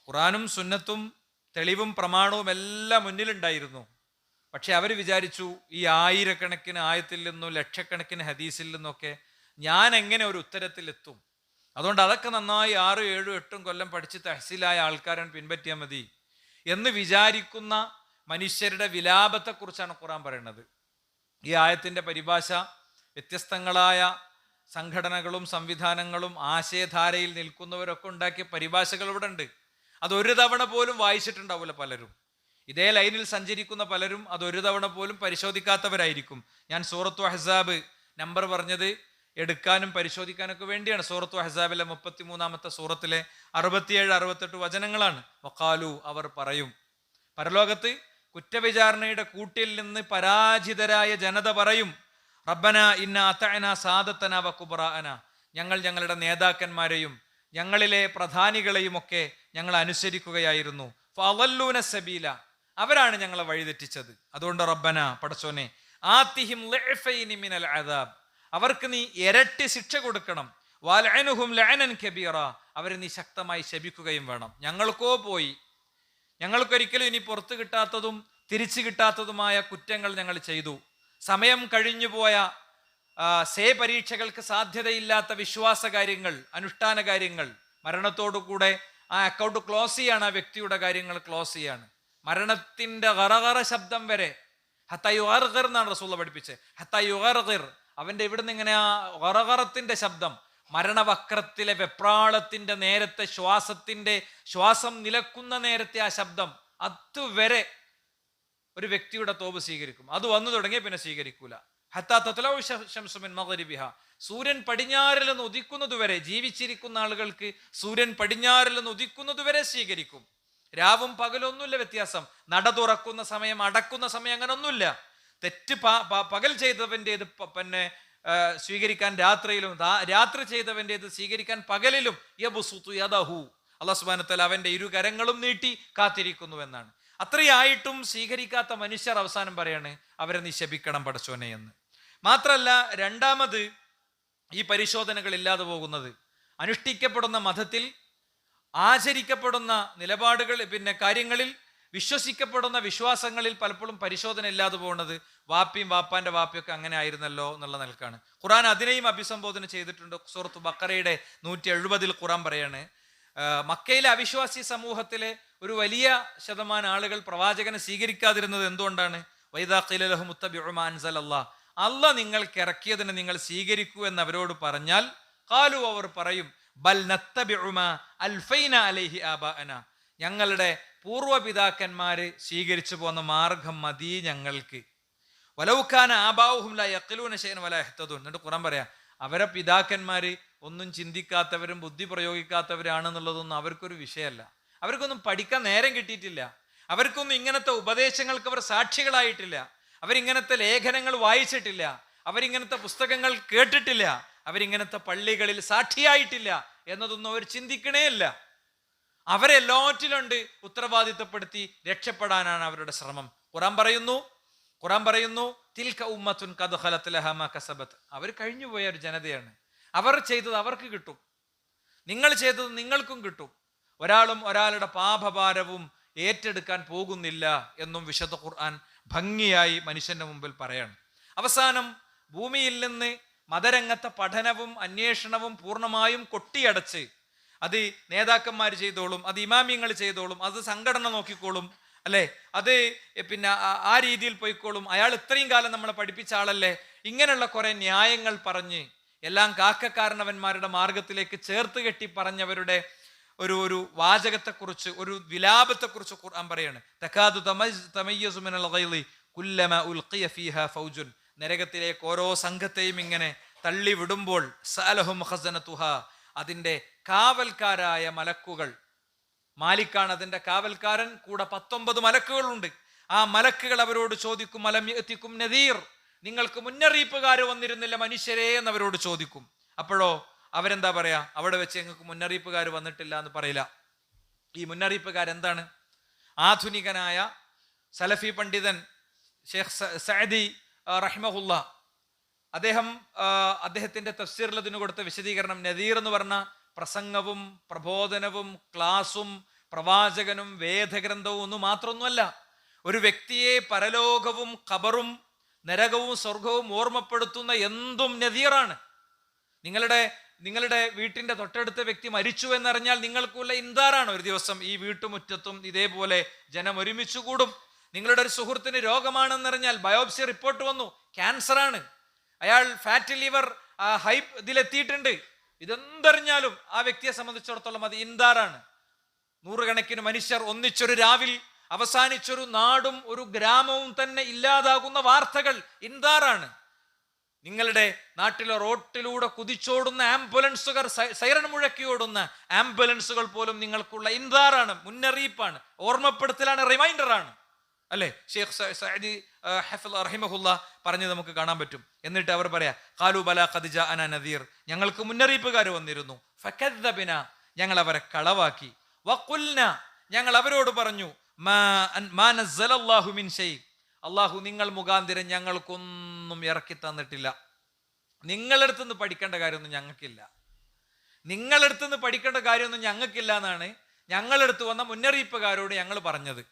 ഖുറാനും സുന്നത്തും തെളിവും പ്രമാണവും എല്ലാം മുന്നിലുണ്ടായിരുന്നു. പക്ഷെ അവർ വിചാരിച്ചു ഈ ആയിരക്കണക്കിന് ആയത്തിൽ നിന്നും ലക്ഷക്കണക്കിന് ഹദീസിൽ നിന്നൊക്കെ ഞാൻ എങ്ങനെ ഒരു ഉത്തരത്തിലെത്തും, അതുകൊണ്ട് അതൊക്കെ നന്നായി 6, 7, 8 കൊല്ലം പഠിച്ച് തഹസീലായ ആൾക്കാരൻ പിൻപറ്റിയാൽ മതി എന്ന് വിചാരിക്കുന്ന മനുഷ്യരുടെ വിലാപത്തെക്കുറിച്ചാണ് ഖുറാൻ പറയുന്നത്. ഈ ആയത്തിൻ്റെ പരിഭാഷ വ്യത്യസ്തങ്ങളായ സംഘടനകളും സംവിധാനങ്ങളും ആശയധാരയിൽ നിൽക്കുന്നവരൊക്കെ ഉണ്ടാക്കിയ പരിഭാഷകൾ ഇവിടെ ഉണ്ട്. അതൊരു തവണ പോലും വായിച്ചിട്ടുണ്ടാവില്ല പലരും. ഇതേ ലൈനിൽ സഞ്ചരിക്കുന്ന പലരും അതൊരു തവണ പോലും പരിശോധിക്കാത്തവരായിരിക്കും. ഞാൻ സൂറത്തു അഹ്സാബ് നമ്പർ പറഞ്ഞത് എടുക്കാനും പരിശോധിക്കാനൊക്കെ വേണ്ടിയാണ്. സൂറത്തു അഹ്സാബിലെ 33-ാമത്തെ സൂറത്തിലെ 67, 68 വചനങ്ങളാണ്. വഖാലു, അവർ പറയും. പരലോകത്ത് കുറ്റവിചാരണയുടെ കൂട്ടിൽ നിന്ന് പരാജിതരായ ജനത പറയും, റബ്ബന ഇന്ന അതഅന സാദത്തന വ കുബ്റാഅന, ഞങ്ങൾ ഞങ്ങളുടെ നേതാക്കന്മാരെയും ഞങ്ങളിലെ പ്രധാനികളെയും ഒക്കെ ഞങ്ങൾ അനുസരിക്കുകയായിരുന്നു. ഫഅളല്ലൂന സബീല, അവരാണ് ഞങ്ങളെ വഴിതെറ്റിച്ചത്. അതുകൊണ്ട് റബ്ബന, പടച്ചോനെ, ആതിഹിം ളിഅഫൈനി മിനൽ അദാബ്, അവർക്ക് നീ ഇരട്ടി ശിക്ഷ കൊടുക്കണം. വലഅനുഹും ലഅനൻ കബീറ, അവരെ നീ ശക്തമായി ശപിക്കുകയും വേണം. ഞങ്ങൾക്കോ പോയി, ഞങ്ങൾക്കൊരിക്കലും ഇനി പുറത്തു കിട്ടാത്തതും തിരിച്ചു കിട്ടാത്തതുമായ കുറ്റങ്ങൾ ഞങ്ങൾ ചെയ്തു. സമയം കഴിഞ്ഞുപോയ പരീക്ഷകൾക്ക് സാധ്യതയില്ലാത്ത വിശ്വാസ കാര്യങ്ങൾ, അനുഷ്ഠാന കാര്യങ്ങൾ, മരണത്തോടുകൂടെ ആ അക്കൗണ്ട് ക്ലോസ് ചെയ്യാണ്, ആ വ്യക്തിയുടെ കാര്യങ്ങൾ ക്ലോസ് ചെയ്യാണ്. മരണത്തിന്റെ ഗറഗറ ശബ്ദം വരെ, ഹത്തയുഗർഗിർ എന്നാണ് റസൂൽ പഠിപ്പിച്ചത്. ഹത്തയുഗർഗിർ, അവന്റെ ഇവിടുന്ന് ഇങ്ങനെ ആ ഗറഗറത്തിന്റെ ശബ്ദം, മരണവക്രത്തിലെ വെപ്രാളത്തിന്റെ നേരത്തെ ശ്വാസം നിലക്കുന്ന നേരത്തെ ആ ശബ്ദം, അതുവരെ ഒരു വ്യക്തിയുടെ തോപ് സ്വീകരിക്കും. അത് വന്നു തുടങ്ങിയ പിന്നെ സ്വീകരിക്കൂല. ഹത്താ തത്ലഉ ശംസു മിൻ മഗ്രിബിഹ, സൂര്യൻ പടിഞ്ഞാറിൽ നിന്ന് ഉദിക്കുന്നതുവരെ, ജീവിച്ചിരിക്കുന്ന ആളുകൾക്ക് സൂര്യൻ പടിഞ്ഞാറിൽ നിന്ന് ഉദിക്കുന്നതുവരെ സ്വീകരിക്കും. രാവും പകലൊന്നുമില്ല വ്യത്യാസം. നട തുറക്കുന്ന സമയം, അടക്കുന്ന സമയം, അങ്ങനെ ഒന്നുമില്ല. തെറ്റ് പകൽ ചെയ്തവൻ്റെത് പിന്നെ സ്വീകരിക്കാൻ രാത്രിയിലും, രാത്രി ചെയ്തവൻ്റെത് സ്വീകരിക്കാൻ പകലിലും. യബ്സുതു യദഹു, അല്ലാഹു സുബ്ഹാനഹു വ തആല അവന്റെ ഇരുകരങ്ങളും നീട്ടി കാത്തിരിക്കുന്നു എന്നാണ്. അത്രയായിട്ടും സ്വീകരിക്കാത്ത മനുഷ്യർ അവസാനം പറയാണ്, അവരെ നീ ശപിക്കണം പടച്ചോനെ എന്ന്. മാത്രല്ല, രണ്ടാമത് ഈ പരിശോധനകൾ ഇല്ലാതെ പോകുന്നത്, അനുഷ്ഠിക്കപ്പെടുന്ന മതത്തിൽ ആചരിക്കപ്പെടുന്ന നിലപാടുകൾ, പിന്നെ കാര്യങ്ങളിൽ വിശ്വസിക്കപ്പെടുന്ന വിശ്വാസങ്ങളിൽ പലപ്പോഴും പരിശോധന ഇല്ലാതെ പോകുന്നത് വാപ്പിയും വാപ്പാന്റെ വാപ്പിയൊക്കെ അങ്ങനെ ആയിരുന്നല്ലോ എന്നുള്ള നിലക്കാണ്. ഖുറാൻ അതിനെയും അഭിസംബോധന ചെയ്തിട്ടുണ്ട്. സൂറത്ത് ബഖറയുടെ 170 ഖുറാൻ പറയാണ്, മക്കയിലെ അവിശ്വാസി സമൂഹത്തിലെ ഒരു വലിയ ശതമാനം ആളുകൾ പ്രവാചകനെ സ്വീകരിക്കാതിരുന്നത് എന്തുകൊണ്ടാണ്? വൈദാ ഖീല ലഹും ഇത്തബിഉ മാ അൻസലല്ലാഹ്, അല്ലാഹ് നിങ്ങൾക്ക് ഇറക്കിയതിനെ നിങ്ങൾ സ്വീകരിക്കൂ എന്ന് അവരോട് പറഞ്ഞാൽ, ഖാലു, അവർ പറയും, ബൽ നത്തബിഉ മാ അൽഫൈന അലൈഹി ആബാഅന, ഞങ്ങളുടെ പൂർവ്വപിതാക്കന്മാര് സ്വീകരിച്ചു പോന്ന മാർഗം മതി ഞങ്ങൾക്ക്. വലൗ കാന ആബാഉഹും ലാ യഖിലൂന ശൈഅൻ വലാ യഹ്തദൂൻ. എന്നിട്ട് ഖുറാൻ പറയാ, അവരെ പിതാക്കന്മാര് ഒന്നും ചിന്തിക്കാത്തവരും ബുദ്ധി പ്രയോഗിക്കാത്തവരാണെന്നുള്ളതൊന്നും അവർക്കൊരു വിഷയമല്ല. അവർക്കൊന്നും പഠിക്കാൻ നേരം കിട്ടിയിട്ടില്ല. അവർക്കൊന്നും ഇങ്ങനത്തെ ഉപദേശങ്ങൾക്ക് അവർ സാക്ഷികളായിട്ടില്ല. അവരിങ്ങനത്തെ ലേഖനങ്ങൾ വായിച്ചിട്ടില്ല. അവരിങ്ങനത്തെ പുസ്തകങ്ങൾ കേട്ടിട്ടില്ല. അവരിങ്ങനത്തെ പള്ളികളിൽ സാക്ഷിയായിട്ടില്ല എന്നതൊന്നും അവർ ചിന്തിക്കണേയില്ല. അവരെല്ലാറ്റിലുണ്ട് ഉത്തരവാദിത്തപ്പെടുത്തി രക്ഷപ്പെടാനാണ് അവരുടെ ശ്രമം. ഖുറാൻ പറയുന്നു തിൽക ഉമ്മത്തുൻ ഖദ് ഖലത് ലഹാ മാ കസബത്, അവർ കഴിഞ്ഞുപോയ ഒരു ജനതയാണ്. അവർ ചെയ്തത് അവർക്ക് കിട്ടും, നിങ്ങൾ ചെയ്തത് നിങ്ങൾക്കും കിട്ടും. ഒരാളും ഒരാളുടെ പാപഭാരവും ഏറ്റെടുക്കാൻ പോകുന്നില്ല എന്നും വിശുദ്ധ ഖുർആൻ ഭംഗിയായി മനുഷ്യന്റെ മുമ്പിൽ പറയാണ്. അവസാനം ഭൂമിയിൽ നിന്ന് മതരംഗത്തെ പഠനവും അന്വേഷണവും പൂർണ്ണമായും കൊട്ടിയടച്ച്, അത് നേതാക്കന്മാർ ചെയ്തോളും, അത് ഇമാമിയങ്ങൾ ചെയ്തോളും, അത് സംഘടന നോക്കിക്കോളും, അല്ലേ, അത് പിന്നെ ആ രീതിയിൽ പോയിക്കോളും, അയാൾ ഇത്രയും കാലം നമ്മളെ പഠിപ്പിച്ച ആളല്ലേ, ഇങ്ങനെയുള്ള കുറെ ന്യായങ്ങൾ പറഞ്ഞ് എല്ലാം കാക്കക്കാരണവന്മാരുടെ മാർഗത്തിലേക്ക് ചേർത്ത് കെട്ടി പറഞ്ഞവരുടെ ഒരു വാചകത്തെക്കുറിച്ച്, ഒരു വിലാപത്തെക്കുറിച്ച് ഖുർആൻ പറയാണ്. തകാദു തമയ്യസു മിനൽ ഗൈളി കുല്ലമാ ഉൽഖിയ ഫീഹാ ഫൗജുൻ, നരകത്തിലേക്ക് ഓരോ സംഘത്തെയും ഇങ്ങനെ തള്ളി വിടുമ്പോൾ സഅലഹും ഖസനതുഹാ, അതിൻ്റെ കാവൽക്കാരായ മലക്കുകൾ, മാലിക്കാണ് അതിൻ്റെ കാവൽക്കാരൻ, കൂടെ 19 മലക്കുകളുണ്ട്. ആ മലക്കുകൾ അവരോട് ചോദിക്കും, അലം യഅതികും നദീർ, നിങ്ങൾക്ക് മുന്നറിയിപ്പുകാർ വന്നിരുന്നില്ല മനുഷ്യരെ എന്നവരോട് ചോദിക്കും. അപ്പോഴോ അവരെന്താ പറയാ? അവിടെ വെച്ച് ഞങ്ങൾക്ക് മുന്നറിയിപ്പുകാർ വന്നിട്ടില്ല എന്ന് പറയില്ല. ഈ മുന്നറിയിപ്പുകാരെന്താണ്? ആധുനികനായ സലഫി പണ്ഡിതൻ ഷെയ്ഖ് സഅദി റഹിമഹുല്ല, അദ്ദേഹത്തിന്റെ തഫ്സീറിൽ ഇതിന് കൊടുത്ത വിശദീകരണം, നദീർ എന്ന് പറഞ്ഞ പ്രസംഗവും പ്രബോധനവും ക്ലാസും പ്രവാചകനും വേദഗ്രന്ഥവും ഒന്നും മാത്രമൊന്നുമല്ല. ഒരു വ്യക്തിയെ പരലോകവും ഖബറും നരകവും സ്വർഗവും ഓർമ്മപ്പെടുത്തുന്ന എന്തും നദീറാണ്. നിങ്ങളുടെ വീട്ടിന്റെ തൊട്ടടുത്ത വ്യക്തി മരിച്ചു എന്നറിഞ്ഞാൽ നിങ്ങൾക്കുള്ള ഇൻദാറാണ്. ഒരു ദിവസം ഈ വീട്ടുമുറ്റത്തും ഇതേപോലെ ജനം ഒരുമിച്ച് കൂടും. നിങ്ങളുടെ ഒരു സുഹൃത്തിന് രോഗമാണെന്നറിഞ്ഞാൽ ബയോപ്സി റിപ്പോർട്ട് വന്നു, ക്യാൻസറാണ്, അയാൾ ഫാറ്റ് ലിവർ ഇതിലെത്തിയിട്ടുണ്ട്, ഇതെന്തറിഞ്ഞാലും ആ വ്യക്തിയെ സംബന്ധിച്ചിടത്തോളം അത് ഇൻദാറാണ്. നൂറുകണക്കിന് മനുഷ്യർ ഒന്നിച്ചൊരു രാവിൽ അവസാനിച്ചൊരു നാടും ഒരു ഗ്രാമവും തന്നെ ഇല്ലാതാകുന്ന വാർത്തകൾ ഇൻദാറാണ്. നിങ്ങളുടെ നാട്ടിലെ റോട്ടിലൂടെ കുതിച്ചോടുന്ന ആംബുലൻസുകൾ, സൈറൺ മുഴക്കിയോടുന്ന ആംബുലൻസുകൾ പോലും നിങ്ങൾക്കുള്ള ഇൻദാറാണ്, മുന്നറിയിപ്പാണ്, ഓർമ്മപ്പെടുത്തലാണ്, റിമൈൻഡറാണ്. അല്ലെ? ഷെയ്ഖ് സഅദി ഹഫിള് റഹിമഹുല്ലാ പറഞ്ഞ് നമുക്ക് കാണാൻ പറ്റും. എന്നിട്ട് അവർ പറയാ, ഖാലു ബലാ ഖദ് ജാഅനാ നദീർ, ഞങ്ങൾക്ക് മുന്നറിയിപ്പുകാർ വന്നിരുന്നു. ഫകദ്ദബനാ, ഞങ്ങൾ അവരെ കളവാക്കി. വഖുൽനാ, ഞങ്ങൾ അവരോട് പറഞ്ഞു, മാ നസ്സലല്ലാഹു മിൻ ഷൈ, അള്ളാഹു നിങ്ങൾ മുഖാന്തിരം ഞങ്ങൾക്കൊന്നും ഇറക്കി തന്നിട്ടില്ല. നിങ്ങളടുത്ത് നിന്ന് പഠിക്കേണ്ട കാര്യമൊന്നും ഞങ്ങൾക്കില്ല, നിങ്ങളടുത്ത് നിന്ന് പഠിക്കേണ്ട കാര്യമൊന്നും ഞങ്ങൾക്കില്ല എന്നാണ് ഞങ്ങളടുത്ത് വന്ന മുന്നറിയിപ്പുകാരോട് ഞങ്ങൾ പറഞ്ഞത്.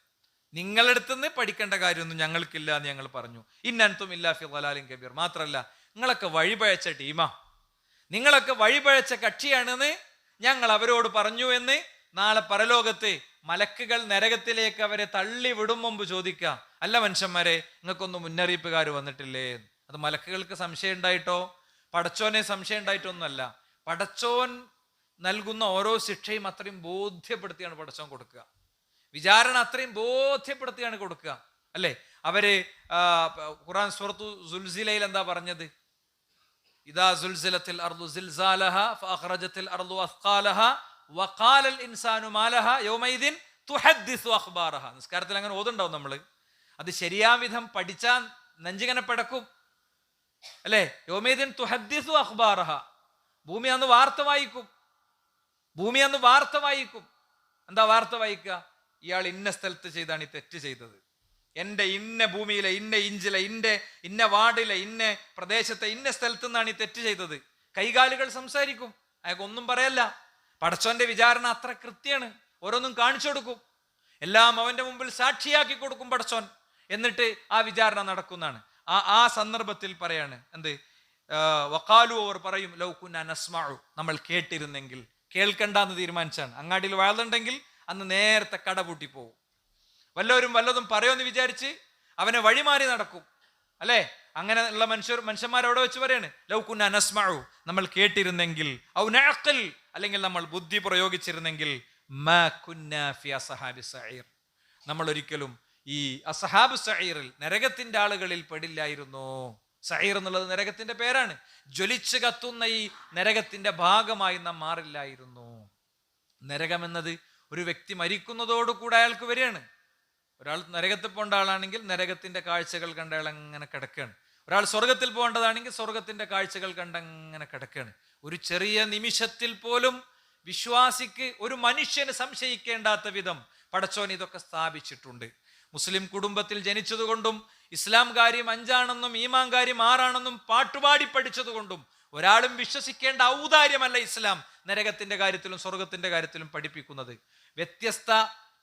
നിങ്ങളടുത്ത് നിന്ന് പഠിക്കേണ്ട കാര്യമൊന്നും ഞങ്ങൾക്കില്ല എന്ന് ഞങ്ങൾ പറഞ്ഞു. ഇന്നൻതും ഇല്ലാ ഫി ളലാലിൻ കബീർ, മാത്രല്ല നിങ്ങളൊക്കെ വഴിപഴച്ച ടീമാ, നിങ്ങളൊക്കെ വഴിപഴച്ച കക്ഷിയാണെന്ന് ഞങ്ങൾ അവരോട് പറഞ്ഞു എന്ന് നാളെ പരലോകത്ത് മലക്കുകൾ നരകത്തിലേക്ക് അവരെ തള്ളി വിടും മുമ്പ് ചോദിക്കുക, അല്ല മനുഷ്യന്മാരെ നിങ്ങൾക്കൊന്നും മുന്നറിയിപ്പുകാർ വന്നിട്ടില്ലേ? അത് മലക്കുകൾക്ക് സംശയം ഉണ്ടായിട്ടോ പടച്ചോനെ സംശയം ഉണ്ടായിട്ടൊന്നുമല്ല. പടച്ചോൻ നൽകുന്ന ഓരോ ശിക്ഷയും അത്രയും ബോധ്യപ്പെടുത്തിയാണ് പടച്ചോൻ കൊടുക്കുക. വിചാരണ അത്രയും ബോധ്യപ്പെടുത്തിയാണ് കൊടുക്കുക. അല്ലെ? അവര് ഖുർആൻ സൂറത്തു സുൽസിലയിൽ എന്താ പറഞ്ഞത്? ഇദാ സുൽസിലത്തിൽ അർളു സിൽസാലഹ ഫഅഖ്റജത്തിൽ അർളു അസ്ഖാലഹ വഖാലൽ ഇൻസാനു മാലഹ യൗമൈദിൻ തുഹദ്ദിസു അഖ്ബാറഹ. നിസ്കാരത്തിൽ അങ്ങനെ ഓതുണ്ടാവും നമ്മള്. അത് ശരിയാവിധം പഠിച്ചാൽ നെഞ്ചിങ്ങനെ പിടക്കും. അല്ലെ? യൗമൈദിൻ തുഹദ്ദിസു അഖ്ബാറഹ, ഭൂമി അന്ന് വാർത്ത വായിക്കും. ഭൂമി അന്ന് വാർത്ത വായിക്കും. എന്താ വാർത്ത വായിക്കുക? ഇയാൾ ഇന്ന സ്ഥലത്ത് ചെയ്താണ് ഈ തെറ്റ് ചെയ്തത്, എൻ്റെ ഇന്ന ഭൂമിയിലെ ഇന്ന ഇഞ്ചിലെ ഇന്ന വാർഡിലെ ഇന്ന പ്രദേശത്തെ ഇന്ന സ്ഥലത്ത് നിന്നാണ് ഈ തെറ്റ് ചെയ്തത്. കൈകാലുകൾ സംസാരിക്കും, അയാൾക്കൊന്നും പറയല്ല. പടച്ചോന്റെ വിചാരണ അത്ര കൃത്യമാണ്. ഓരോന്നും കാണിച്ചു കൊടുക്കും, എല്ലാം അവന്റെ മുമ്പിൽ സാക്ഷിയാക്കി കൊടുക്കും പടച്ചോൻ. എന്നിട്ട് ആ വിചാരണ നടക്കുന്നതാണ്. ആ സന്ദർഭത്തിൽ പറയാണ് എന്ത്? വഖാലു, അവർ പറയും, ലൗ കുന്നാ നസ്മഉ, നമ്മൾ കേട്ടിരുന്നെങ്കിൽ. കേൾക്കണ്ടെന്ന് തീരുമാനിച്ചാണ്. അങ്ങാടിയിൽ വാഴുന്നുണ്ടെങ്കിൽ അന്ന് നേരത്തെ കട പൂട്ടി പോകും. വല്ലതും പറയുമെന്ന് വിചാരിച്ച് അവനെ വഴിമാറി നടക്കും. അല്ലെ? അങ്ങനെ ഉള്ള മനുഷ്യന്മാരവിടെ വെച്ച് പറയാണ്, ലൗ കുന്നാ നസ്മഉ, നമ്മൾ കേട്ടിരുന്നെങ്കിൽ, ഔ നഅഖിൽ, അല്ലെങ്കിൽ നമ്മൾ ബുദ്ധി പ്രയോഗിച്ചിരുന്നെങ്കിൽ, മാ കുന്നാ ഫി അസ്ഹാബി സഈർ, നമ്മൾ ഒരിക്കലും ഈ അസ്ഹാബ് സഈറിൽ, നരകത്തിന്റെ ആളുകളിൽ പെടില്ലായിരുന്നു. സഈർ എന്നുള്ളത് നരകത്തിന്റെ പേരാണ്. ജ്വലിച്ചു കത്തുന്ന ഈ നരകത്തിന്റെ ഭാഗമായി നാം മാറില്ലായിരുന്നു. നരകം എന്നത് ഒരു വ്യക്തി മരിക്കുന്നതോടുകൂടെ അയാൾക്ക് വരികയാണ്. ഒരാൾ നരകത്തിൽ പോകേണ്ട ആളാണെങ്കിൽ നരകത്തിന്റെ കാഴ്ചകൾ കണ്ട അയാൾ അങ്ങനെ കിടക്കുകയാണ്. ഒരാൾ സ്വർഗത്തിൽ പോകേണ്ടതാണെങ്കിൽ സ്വർഗത്തിന്റെ കാഴ്ചകൾ കണ്ടങ്ങനെ കിടക്കുകയാണ്. ഒരു ചെറിയ നിമിഷത്തിൽ പോലും വിശ്വാസിക്ക്, ഒരു മനുഷ്യന് സംശയിക്കേണ്ടാത്ത വിധം പടച്ചോൻ ഇതൊക്കെ സ്ഥാപിച്ചിട്ടുണ്ട്. മുസ്ലിം കുടുംബത്തിൽ ജനിച്ചതുകൊണ്ടും ഇസ്ലാം കാര്യം 5 ഈമാൻ കാര്യം 6 പാട്ടുപാടി പഠിച്ചതുകൊണ്ടും ഒരാളും വിശ്വസിക്കേണ്ട ഔദാര്യമല്ല ഇസ്ലാം നരകത്തിന്റെ കാര്യത്തിലും സ്വർഗത്തിന്റെ കാര്യത്തിലും പഠിപ്പിക്കുന്നത്. വ്യത്യസ്ത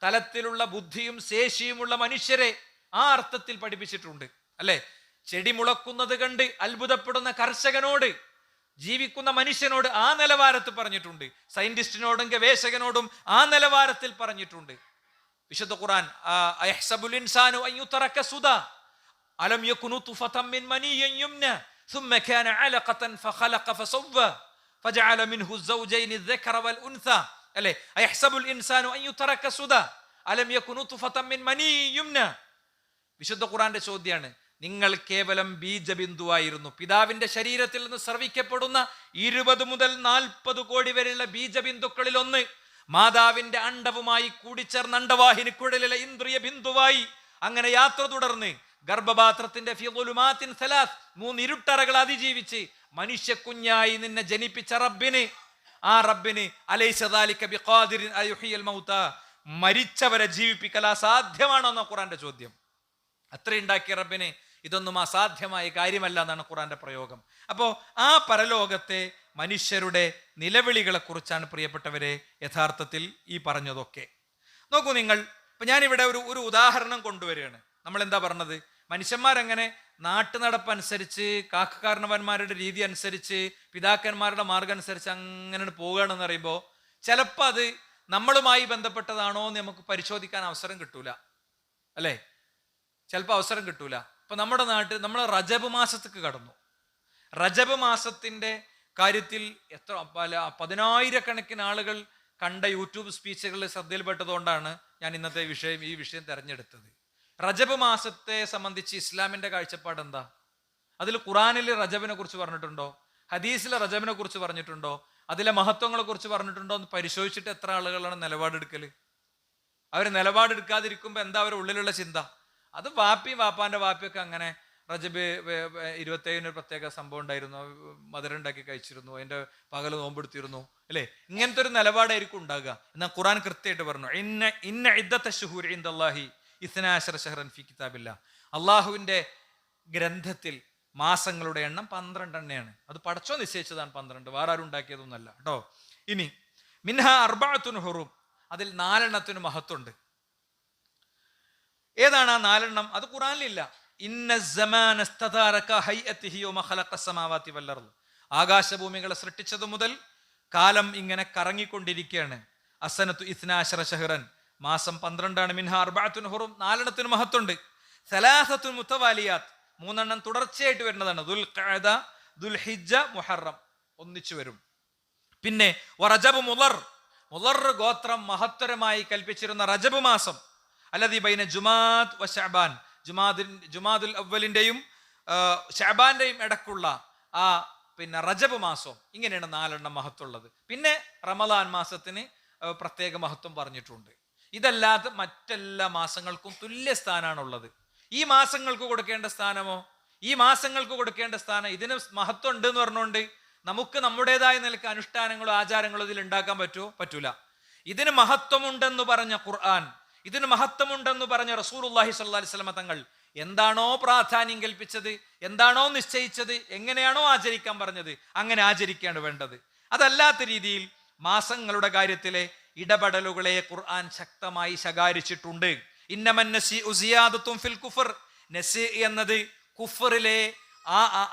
തലത്തിലുള്ള ബുദ്ധിയും ശേഷിയുമുള്ള മനുഷ്യരെ ആ അർത്ഥത്തിൽ പഠിപ്പിച്ചിട്ടുണ്ട്. അല്ലെ? ചെടി മുളക്കുന്നത് കണ്ട് അത്ഭുതപ്പെടുന്ന കർഷകനോട്, ജീവിക്കുന്ന മനുഷ്യനോട് ആ നിലവാരത്തിൽ പറഞ്ഞിട്ടുണ്ട്. സയന്റിസ്റ്റിനോടും ഗവേഷകനോടും ആ നിലവാരത്തിൽ പറഞ്ഞിട്ടുണ്ട്. വിശുദ്ധ ഖുർആൻ, അയഹ്സബുൽ ഇൻസാനു അൻ യുതറക സുദാ അലം യകുനു തുഫതൻ മിൻ മനിയ്യിൻ യുംന ثم كان علقة فخلق فسوى فجعل منه الزوجين الذكر والأنثى. അല്ലേ? അയഹ്സബുൽ ഇൻസാനു അൻ യുതറക സുദാ അലം യകുനു തുഫതൻ മിൻ മനിയ്യിൻ യുംന. വിശുദ്ധ ഖുർആന്റെ ചോദ്യമാണ്, നിങ്ങൾ കേവലം ബീജബിന്ദുവായിരുന്നു. പിതാവിന്റെ ശരീരത്തിൽ നിന്ന് സ്രവിക്കപ്പെടുന്ന 20 മുതൽ 40 കോടി വരെയുള്ള ബീജബിന്ദുക്കളിൽ ഒന്ന് മാതാവിന്റെ അണ്ഡവുമായി കൂടിച്ചേർന്ന അണ്ഡവാഹിനിക്കുഴലിലെ ഇന്ദ്രിയ ബിന്ദുവായി അങ്ങനെ യാത്ര തുടർന്ന് ഗർഭപാത്രത്തിന്റെ 3 ഇരുട്ടറകൾ അതിജീവിച്ച് മനുഷ്യക്കുഞ്ഞായി നിന്നെ ജനിപ്പിച്ച റബ്ബിന്, ആ റബ്ബിന് അലൈസ ദാലിക ബിഖാദിരിൻ അയുഹിയൽ മൗത, മരിച്ചവരെ ജീവിപ്പിക്കൽ അസാധ്യമാണെന്ന ഖുർആന്റെ ചോദ്യം. അത്ര ഉണ്ടാക്കിയ റബ്ബിന് ഇതൊന്നും അസാധ്യമായ കാര്യമല്ല എന്നാണ് ഖുർആന്റെ പ്രയോഗം. അപ്പോ ആ പരലോകത്തെ മനുഷ്യരുടെ നിലവിളികളെ കുറിച്ചാണ് പ്രിയപ്പെട്ടവരെ യഥാർത്ഥത്തിൽ ഈ പറഞ്ഞതൊക്കെ. നോക്കൂ നിങ്ങൾ, ഇപ്പൊ ഞാനിവിടെ ഒരു ഉദാഹരണം കൊണ്ടുവരികയാണ്. നമ്മൾ എന്താ പറഞ്ഞത്? മനുഷ്യന്മാരങ്ങനെ നാട്ടു നടപ്പനുസരിച്ച്, കാക്കക്കാരണവന്മാരുടെ രീതി അനുസരിച്ച്, പിതാക്കന്മാരുടെ മാർഗം അനുസരിച്ച് അങ്ങനെ പോവുകയാണെന്ന് പറയുമ്പോൾ ചിലപ്പോൾ അത് നമ്മളുമായി ബന്ധപ്പെട്ടതാണോ എന്ന് നമുക്ക് പരിശോധിക്കാൻ അവസരം കിട്ടൂല, അല്ലേ? ചിലപ്പോൾ അവസരം കിട്ടൂല. ഇപ്പൊ നമ്മുടെ നാട്ടിൽ നമ്മൾ റജബ് മാസത്തേക്ക് കടന്നു. റജബ് മാസത്തിന്റെ കാര്യത്തിൽ എത്ര പതിനായിരക്കണക്കിന് ആളുകൾ കണ്ട യൂട്യൂബ് സ്പീച്ചുകളിൽ ശ്രദ്ധയിൽപ്പെട്ടതുകൊണ്ടാണ് ഞാൻ ഇന്നത്തെ ഈ വിഷയം തെരഞ്ഞെടുത്തത്. റജബ് മാസത്തെ സംബന്ധിച്ച് ഇസ്ലാമിന്റെ കാഴ്ചപ്പാട് എന്താ? അതിൽ ഖുറാനിൽ റജബിനെ കുറിച്ച് പറഞ്ഞിട്ടുണ്ടോ? ഹദീസിലെ റജബിനെ കുറിച്ച് പറഞ്ഞിട്ടുണ്ടോ? അതിലെ മഹത്വങ്ങളെ കുറിച്ച് പറഞ്ഞിട്ടുണ്ടോ എന്ന് പരിശോധിച്ചിട്ട് എത്ര ആളുകളാണ് നിലപാടെടുക്കല്? അവർ നിലപാടെടുക്കാതിരിക്കുമ്പോൾ എന്താ അവരുടെ ഉള്ളിലുള്ള ചിന്ത? അത് വാപ്പാന്റെ വാപ്പിയൊക്കെ അങ്ങനെ റജബ് 27 ഒരു പ്രത്യേക സംഭവം ഉണ്ടായിരുന്നു, മധുരം ഉണ്ടാക്കി കഴിച്ചിരുന്നു, അതിന്റെ പകല് നോമ്പെടുത്തിരുന്നു, അല്ലേ? ഇങ്ങനത്തെ ഒരു നിലപാടായിരിക്കും ഉണ്ടാകുക. എന്നാൽ ഖുറാൻ കൃത്യമായിട്ട് പറഞ്ഞു, ഇന്ന ഇദ്ദത്ത ശുഹൂരി ഇൻദല്ലാഹി 12 ശഹ്റൻ ഫീ കിതാബില്ലാഹ്. അള്ളാഹുവിന്റെ ഗ്രന്ഥത്തിൽ മാസങ്ങളുടെ എണ്ണം 12 എണ്ണയാണ്. അത് പടച്ചോ നിശ്ചയിച്ചതാണ് 12, വേറെ ആരും ഉണ്ടാക്കിയതൊന്നല്ല കേട്ടോ. ഇനി മിൻഹ അർബഅത്തുൻ ഹുറും, അതിൽ 4 എണ്ണത്തിന് മഹത്വമുണ്ട്. ഏതാണ് ആ 4 എണ്ണം? അത് ഖുറാനിലില്ല. ആകാശഭൂമികളെ സൃഷ്ടിച്ചതു മുതൽ കാലം ഇങ്ങനെ കറങ്ങിക്കൊണ്ടിരിക്കുകയാണ്. അസനത്തു 12 ശഹ്റൻ, മാസം 12ആണ്. മിൻഹ അർബഅത്തുൻ ഹുറും, 4 എണ്ണത്തിന് മഹത്വമുണ്ട്. സലാസത്തുൻ മുതവാലിയാത്ത്, 3 എണ്ണം തുടർച്ചയായിട്ട് വരുന്നതാണ്. ദുൽഖഅദ, ദുൽഹിജ്ജ, മുഹറം ഒന്നിച്ചു വരും. പിന്നെ റജബ് മുളർ ഗോത്രം മഹത്തരമായി കൽപ്പിച്ചിരുന്ന റജബ് മാസം, അല്ലദീ ബൈന ജുമാദ് വ ശഅബാൻ, ജുമാദുൽ അവ്വലിന്റെയും ശഅബാന്റെയും ഇടക്കുള്ള ആ റജബ് മാസം, ഇങ്ങനെയാണ് 4 എണ്ണം മഹത്വമുള്ളത്. പിന്നെ റമദാൻ മാസത്തിന് പ്രത്യേക മഹത്വം പറഞ്ഞിട്ടുണ്ട്. ഇതല്ലാതെ മറ്റെല്ലാ മാസങ്ങൾക്കും തുല്യ സ്ഥാനമാണുള്ളത്. ഈ മാസങ്ങൾക്ക് കൊടുക്കേണ്ട സ്ഥാനമോ, ഈ മാസങ്ങൾക്ക് കൊടുക്കേണ്ട സ്ഥാനം, ഇതിന് മഹത്വം ഉണ്ട് എന്ന് പറഞ്ഞുകൊണ്ട് നമുക്ക് നമ്മുടേതായ നിലക്ക് അനുഷ്ഠാനങ്ങളോ ആചാരങ്ങളോ ഇതിൽ ഉണ്ടാക്കാൻ പറ്റൂല. ഇതിന് മഹത്വമുണ്ടെന്ന് പറഞ്ഞ ഖുർആൻ, ഇതിന് മഹത്വമുണ്ടെന്ന് പറഞ്ഞ റസൂലുള്ളാഹി സ്വല്ലല്ലാഹി അലൈഹി വസല്ലം തങ്ങൾ എന്താണോ പ്രാധാന്യം കൽപ്പിച്ചത്, എന്താണോ നിശ്ചയിച്ചത്, എങ്ങനെയാണോ ആചരിക്കാൻ പറഞ്ഞത്, അങ്ങനെ ആചരിക്കുകയാണ് വേണ്ടത്. അതല്ലാത്ത രീതിയിൽ മാസങ്ങളുടെ കാര്യത്തിലെ ഇടപെടലുകളെ ഖുർആൻ ശക്തമായി ശകാരിച്ചിട്ടുണ്ട്. ഇന്നമൻ നസീഉ സിയാദത്തുൻ ഫിൽ കുഫർ, നസീ എന്നത് കുഫറിലെ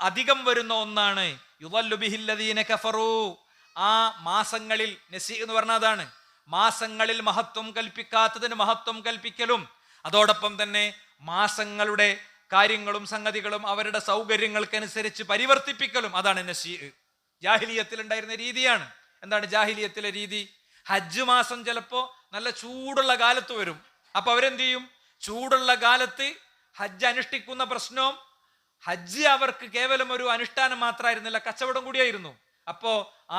അധികം വരുന്ന ഒന്നാണ്. യുദല്ലു ബിഹിൽ ലദീന കഫറു, ആ മാസങ്ങളിൽ നസീ എന്ന് പറഞ്ഞാൽ അതാണ്, മാസങ്ങളിൽ മഹത്വം കൽപ്പിക്കാത്തതിന് മഹത്വം കൽപ്പിക്കലും, അതോടൊപ്പം തന്നെ മാസങ്ങളുടെ കാര്യങ്ങളും സംഗതികളും അവരുടെ സൗകര്യങ്ങൾക്കനുസരിച്ച് പരിവർത്തിപ്പിക്കലും, അതാണ് നസീ. ജാഹിലിയത്തിൽ ഉണ്ടായിരുന്ന രീതിയാണ്. എന്താണ് ജാഹിലിയത്തിലെ രീതി? ഹജ്ജ് മാസം ചിലപ്പോ നല്ല ചൂടുള്ള കാലത്ത് വരും. അപ്പൊ അവരെന്ത് ചെയ്യും? ചൂടുള്ള കാലത്ത് ഹജ്ജ് അനുഷ്ഠിക്കുന്ന പ്രശ്നവും, ഹജ്ജ് അവർക്ക് കേവലം ഒരു അനുഷ്ഠാനം മാത്രമായിരുന്നില്ല, കച്ചവടം കൂടിയായിരുന്നു. അപ്പോ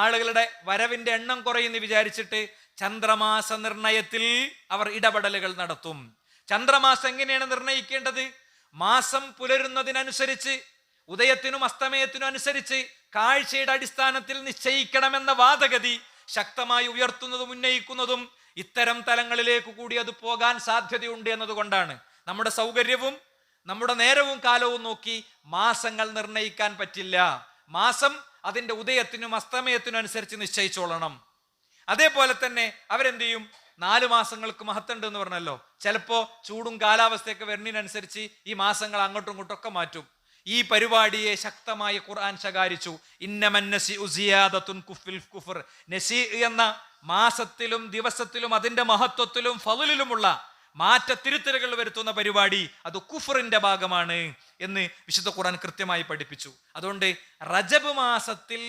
ആളുകളുടെ വരവിന്റെ എണ്ണം കുറയുന്നു വിചാരിച്ചിട്ട് ചന്ദ്രമാസ നിർണയത്തിൽ അവർ ഇടപെടലുകൾ നടത്തും. ചന്ദ്രമാസം എങ്ങനെയാണ് നിർണയിക്കേണ്ടത്? മാസം പുലരുന്നതിനനുസരിച്ച്, ഉദയത്തിനും അസ്തമയത്തിനും അനുസരിച്ച് കാഴ്ചയുടെ അടിസ്ഥാനത്തിൽ നിശ്ചയിക്കണമെന്ന വാദഗതി ശക്തമായി ഉയർത്തുന്നതും ഉന്നയിക്കുന്നതും ഇത്തരം തലങ്ങളിലേക്ക് കൂടി അത് പോകാൻ സാധ്യതയുണ്ട് എന്നതുകൊണ്ടാണ്. നമ്മുടെ സൗകര്യവും നമ്മുടെ നേരവും കാലവും നോക്കി മാസങ്ങൾ നിർണയിക്കാൻ പറ്റില്ല. മാസം അതിന്റെ ഉദയത്തിനും അസ്തമയത്തിനും അനുസരിച്ച് നിശ്ചയിച്ചോളണം. അതേപോലെ തന്നെ അവരെന്ത് ചെയ്യും? 4 മാസങ്ങൾക്ക് മഹത്വമുണ്ട് എന്ന് പറഞ്ഞല്ലോ. ചിലപ്പോ ചൂടും കാലാവസ്ഥയൊക്കെ വരുന്നതിനനുസരിച്ച് ഈ മാസങ്ങൾ അങ്ങോട്ടും ഇങ്ങോട്ടും ഒക്കെ മാറ്റും. ഈ പരിപാടിയെ ശക്തമായി ഖുർആൻ ശകാരിച്ചു. ഇന്നമൻ നസീഉ സിയാദത്തുൻ ഫിൽ കുഫർ, നസീ എന്ന മാസത്തിലും ദിവസത്തിലും അതിന്റെ മഹത്വത്തിലും ഫളിലുമുള്ള മാറ്റത്തിരുത്തലുകൾ വരുത്തുന്ന പരിപാടി അത് കുഫറിന്റെ ഭാഗമാണ് എന്ന് വിശുദ്ധ ഖുർആൻ കൃത്യമായി പഠിപ്പിച്ചു. അതുകൊണ്ട് റജബ് മാസത്തിൽ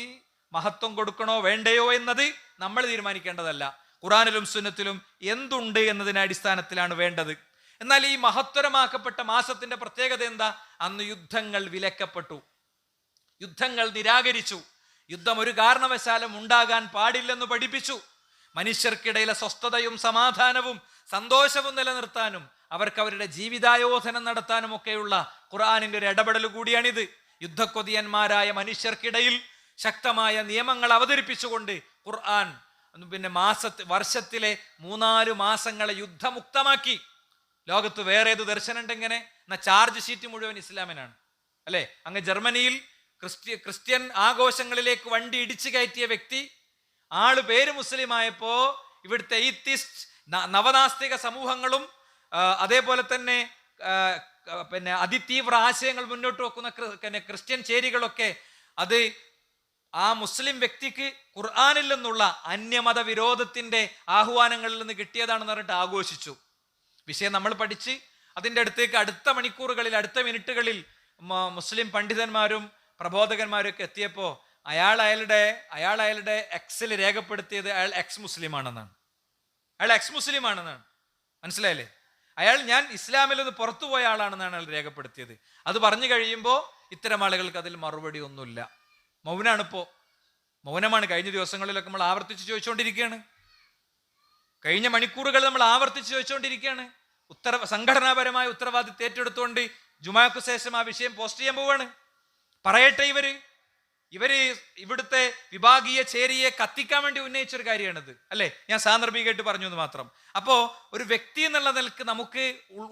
മഹത്വം കൊടുക്കണോ വേണ്ടയോ എന്നത് നമ്മൾ തീരുമാനിക്കേണ്ടതല്ല. ഖുർആനിലും സുന്നത്തിലും എന്തുണ്ട് എന്നതിന്റെ അടിസ്ഥാനത്തിലാണ് വേണ്ടത്. എന്നാൽ ഈ മഹത്തരമാക്കപ്പെട്ട മാസത്തിന്റെ പ്രത്യേകത എന്താ? അന്ന് യുദ്ധങ്ങൾ വിലക്കപ്പെട്ടു, യുദ്ധങ്ങൾ നിരാകരിച്ചു, യുദ്ധം ഒരു കാരണവശാലും ഉണ്ടാകാൻ പാടില്ലെന്ന് പഠിപ്പിച്ചു. മനുഷ്യർക്കിടയിലെ സ്വസ്ഥതയും സമാധാനവും സന്തോഷവും നിലനിർത്താനും അവർക്ക് അവരുടെ ജീവിതായോധനം നടത്താനും ഒക്കെയുള്ള ഖുർആനിന്റെ ഒരു ഇടപെടൽ കൂടിയാണിത്. യുദ്ധക്കൊതിയന്മാരായ മനുഷ്യർക്കിടയിൽ ശക്തമായ നിയമങ്ങൾ അവതരിപ്പിച്ചുകൊണ്ട് ഖുർആൻ വർഷത്തിലെ 3-4 മാസങ്ങളെ യുദ്ധമുക്തമാക്കി. ലോകത്ത് വേറെ ഏത് ദർശനം ഉണ്ടെങ്ങനെ? എന്നാ ചാർജ് ഷീറ്റ് മുഴുവൻ ഇസ്ലാമിനാണ്, അല്ലെ? അങ്ങ് ജർമ്മനിയിൽ ക്രിസ്ത്യൻ ആഘോഷങ്ങളിലേക്ക് വണ്ടി ഇടിച്ചു കയറ്റിയ വ്യക്തി, ആള് പേര് മുസ്ലിം ആയപ്പോ ഇവിടുത്തെ ഈത്തിസ്റ്റ് നവനാസ്തിക സമൂഹങ്ങളും അതേപോലെ തന്നെ പിന്നെ അതിതീവ്ര ആശയങ്ങൾ മുന്നോട്ട് വെക്കുന്ന ക്രിസ്ത്യൻ ചേരികളൊക്കെ അത് ആ മുസ്ലിം വ്യക്തിക്ക് ഖുർആനിൽ നിന്നുള്ള അന്യമത വിരോധത്തിന്റെ ആഹ്വാനങ്ങളിൽ നിന്ന് കിട്ടിയതാണെന്ന് പറഞ്ഞിട്ട് ആഘോഷിച്ചു. വിഷയം നമ്മൾ പഠിച്ച് അതിൻ്റെ അടുത്തേക്ക് അടുത്ത മണിക്കൂറുകളിൽ, അടുത്ത മിനിറ്റുകളിൽ മുസ്ലിം പണ്ഡിതന്മാരും പ്രബോധകന്മാരും ഒക്കെ എത്തിയപ്പോൾ അയാളുടെ എക്സിൽ രേഖപ്പെടുത്തിയത് അയാൾ എക്സ് മുസ്ലിം ആണെന്നാണ്. മനസ്സിലായില്ലേ? ഞാൻ ഇസ്ലാമിൽ നിന്ന് പുറത്തു പോയ ആളാണെന്നാണ് അയാൾ രേഖപ്പെടുത്തിയത്. അത് പറഞ്ഞു കഴിയുമ്പോൾ ഇത്തരം ആളുകൾക്ക് അതിൽ മറുപടി ഒന്നുമില്ല. മൗനമാണ്. കഴിഞ്ഞ ദിവസങ്ങളിലൊക്കെ നമ്മൾ ആവർത്തിച്ച് ചോദിച്ചുകൊണ്ടിരിക്കുകയാണ്. കഴിഞ്ഞ മണിക്കൂറുകൾ നമ്മൾ ആവർത്തിച്ച് ചോദിച്ചുകൊണ്ടിരിക്കുകയാണ്. സംഘടനാപരമായ ഉത്തരവാദിത്വം ഏറ്റെടുത്തുകൊണ്ട് ജുമാക്ക് ശേഷം ആ വിഷയം പോസ്റ്റ് ചെയ്യാൻ പോവാണ്. പറയട്ടെ, ഇവര് ഇവിടുത്തെ വിഭാഗീയ ചേരിയെ കത്തിക്കാൻ വേണ്ടി ഉന്നയിച്ചൊരു കാര്യമാണിത്, അല്ലെ? ഞാൻ സാന്ദർഭികമായിട്ട് പറഞ്ഞു എന്ന് മാത്രം. അപ്പോ ഒരു വ്യക്തി എന്നുള്ള നിലക്ക് നമുക്ക്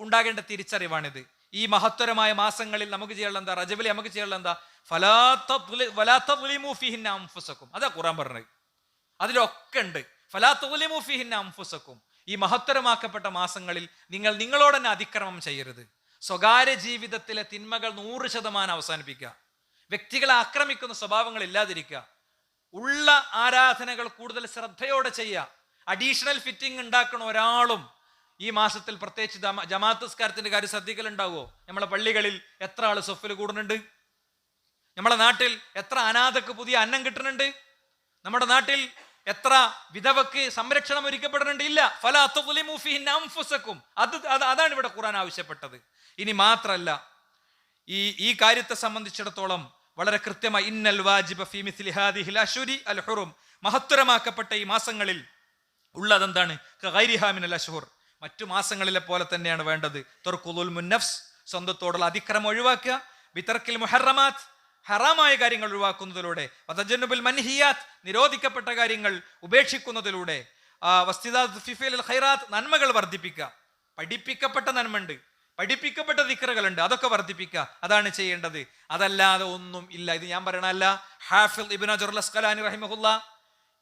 ഉണ്ടാകേണ്ട തിരിച്ചറിവാണിത്. ഈ മഹത്തരമായ മാസങ്ങളിൽ നമുക്ക് ചെയ്യാനുള്ള എന്താ? റജബിൽ നമുക്ക് ചെയ്യാനുള്ള എന്താ? അതാ ഖുർആൻ പറഞ്ഞത്. അതിലൊക്കെ ഉണ്ട് അംഫുസക്കും. ഈ മഹത്തരമാക്കപ്പെട്ട മാസങ്ങളിൽ നിങ്ങൾ നിങ്ങളോട് തന്നെ അതിക്രമം ചെയ്യരുത്. സ്വകാര്യ ജീവിതത്തിലെ തിന്മകൾ 100% അവസാനിപ്പിക്കുക. വ്യക്തികളെ ആക്രമിക്കുന്ന സ്വഭാവങ്ങൾ ഇല്ലാതിരിക്കുക. ഉള്ള ആരാധനകൾ കൂടുതൽ ശ്രദ്ധയോടെ ചെയ്യുക. അഡീഷണൽ ഫിറ്റിംഗ് ഉണ്ടാക്കുന്ന ഒരാളും ഈ മാസത്തിൽ, പ്രത്യേകിച്ച് ജമാഅത്ത് നിസ്കാരത്തിന്റെ കാര്യം ശ്രദ്ധിക്കലുണ്ടാവുമോ? നമ്മളെ പള്ളികളിൽ എത്ര ആള് സൊഫിൽ കൂടുന്നുണ്ട്? നമ്മളെ നാട്ടിൽ എത്ര അനാഥക്ക് പുതിയ അന്നം കിട്ടുന്നുണ്ട്? നമ്മുടെ നാട്ടിൽ എത്ര വിധവക്ക് സംരക്ഷണം ഒരുക്കപ്പെടുന്നുണ്ട്? ഇല്ല. ഫലാ തുളിമു ഫീഹിന്ന അൻഫുസകും. അതാണ് ഇവിടെ ഖുർആൻ ആവശ്യപ്പെട്ടത്. ഇനി മാത്രല്ല, ഈ കാര്യത്തെ സംബന്ധിച്ചിടത്തോളം വളരെ കൃത്യമായി ഇന്നൽ വാജിബ ഫീ മിസ്ലി ഹാദിഹിൽ അശ്ഹുരി അൽ ഹുറും, മഹത്തരമാക്കപ്പെട്ട ഈ മാസങ്ങളിൽ ഉള്ളതെന്താണ്? ഗൈരിഹാ മിനൽ അശ്ഹുർ, മറ്റു മാസങ്ങളിലെ പോലെ തന്നെയാണ് വേണ്ടത്. തർക്കുൽ മുന്നഫ്സ്, സ്വന്തത്തോടുള്ള അതിക്രമം ഒഴിവാക്കുക. ബിതർക്കിൽ മുഹറമാത്ത്, ഹറാമായ കാര്യങ്ങൾ ഒഴിവാക്കുന്നതിലൂടെ. വതജന്നുബുൽ മൻഹിയാത്ത്, നിരോധിക്കപ്പെട്ട കാര്യങ്ങൾ ഉപേക്ഷിക്കുന്നതിലൂടെ. ഖൈറാത്ത്, നന്മകൾ വർദ്ധിപ്പിക്കുക. പഠിപ്പിക്കപ്പെട്ട നന്മയുണ്ട്, പഠിപ്പിക്കപ്പെട്ട ദിക്റുകളുണ്ട്, അതൊക്കെ വർദ്ധിപ്പിക്കുക. അതാണ് ചെയ്യേണ്ടത്. അതല്ലാതെ ഒന്നും ഇല്ല. ഇത് ഞാൻ പറയണല്ല. ഹാഫിദ് ഇബ്നു ഹജർ അസ്ഖലാനി റഹിമഹുല്ലാ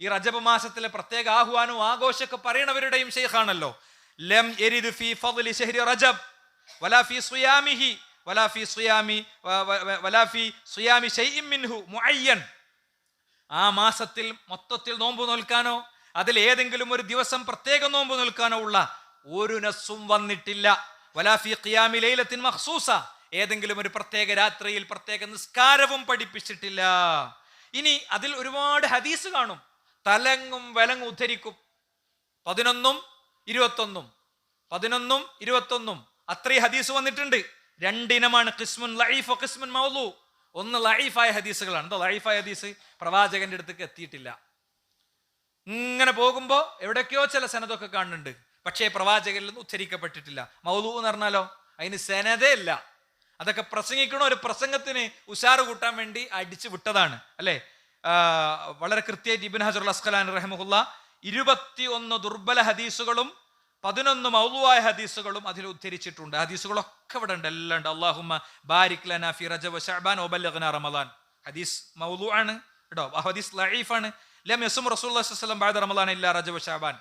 ഈ റജബ് മാസത്തിലെ പ്രത്യേക ആഹ്വാനവും ആഘോഷമൊക്കെ പറയണവരുടെയും ശൈഖാണല്ലോ. ലം യരിദ് ഫീ ഫദ്ലി ശഹ്രി റജബ് വലാ ഫീ സിയാമിഹി വലാ ഫീ സിയാമി ശൈഇൻ മിൻഹു മുഅയ്യൻ. ആ മാസത്തിൽ മൊത്തത്തിൽ നോമ്പ് നോൽക്കാനോ അതിൽ ഏതെങ്കിലും ഒരു ദിവസം പ്രത്യേക നോമ്പ് നോൽക്കാനോ ഉള്ള ഒരു നസ്സും വന്നിട്ടില്ല. വലാ ഫീ ഖിയാമി ലൈലത്തിൻ മഖ്സൂസ, ഏതെങ്കിലും ഒരു പ്രത്യേക രാത്രിയിൽ പ്രത്യേക നിസ്കാരവും പഠിപ്പിച്ചിട്ടില്ല. ഇനി അതിൽ ഒരുപാട് ഹദീസ് കാണും, തലങ്ങും വലങ്ങും ഉദ്ധരിക്കും. 11 21 അത്രയും ഹദീസ് വന്നിട്ടുണ്ട്. രണ്ടിനമാണ്, ഖിസ്മുൻ ലഈഫ് ഖിസ്മുൻ മൗളൂ. ഒന്ന് ലഈഫായ ഹദീസുകളാണ്. എന്താ ലഈഫായ ഹദീസ്? പ്രവാചകന്റെ അടുത്തേക്ക് എത്തിയിട്ടില്ല. ഇങ്ങനെ പോകുമ്പോ എവിടേക്കോ ചില സനദൊക്കെ കാണുന്നുണ്ട്, പക്ഷേ പ്രവാചകനിൽ നിന്ന് ഉദ്ധരിക്കപ്പെട്ടിട്ടില്ല. മൗളൂ എന്ന് പറഞ്ഞാലോ അതിന് സനദേ ഇല്ല. അതൊക്കെ പ്രസംഗിക്കണ ഒരു പ്രസംഗത്തിന് ഉഷാറ് കൂട്ടാൻ വേണ്ടി അടിച്ചു വിട്ടതാണ്, അല്ലെ? വളരെ കൃത്യമായിട്ട് ഇബ്നു ഹജർ അസ്ഖലാനി റഹിമഹുല്ലാ 21 ദുർബല ഹദീസുകളും 11 മൗളൂആയ ഹദീസുകളും അതിൽ ഉദ്ധരിച്ചിട്ടുണ്ട്. ഹദീസുകളൊക്കെ ഇവിടെ ഉണ്ട്, എല്ലാം ഉണ്ട്. അല്ലാഹുമ്മ ബാരിക് ലനാ ഫീ റജബ വശഅബാൻ വബല്ലിഗ്നാ റമളാൻ. ഹദീസ് മൗളൂ ആണ് കേട്ടോ, ഹദീസ് ലഈഫ് ആണ്. ലം യസും റസൂലുള്ളാഹി സ്വല്ലല്ലാഹു അലൈഹി വസല്ലം ബഅദ റമളാൻ ഇല്ലാ റജബ വശഅബാൻ,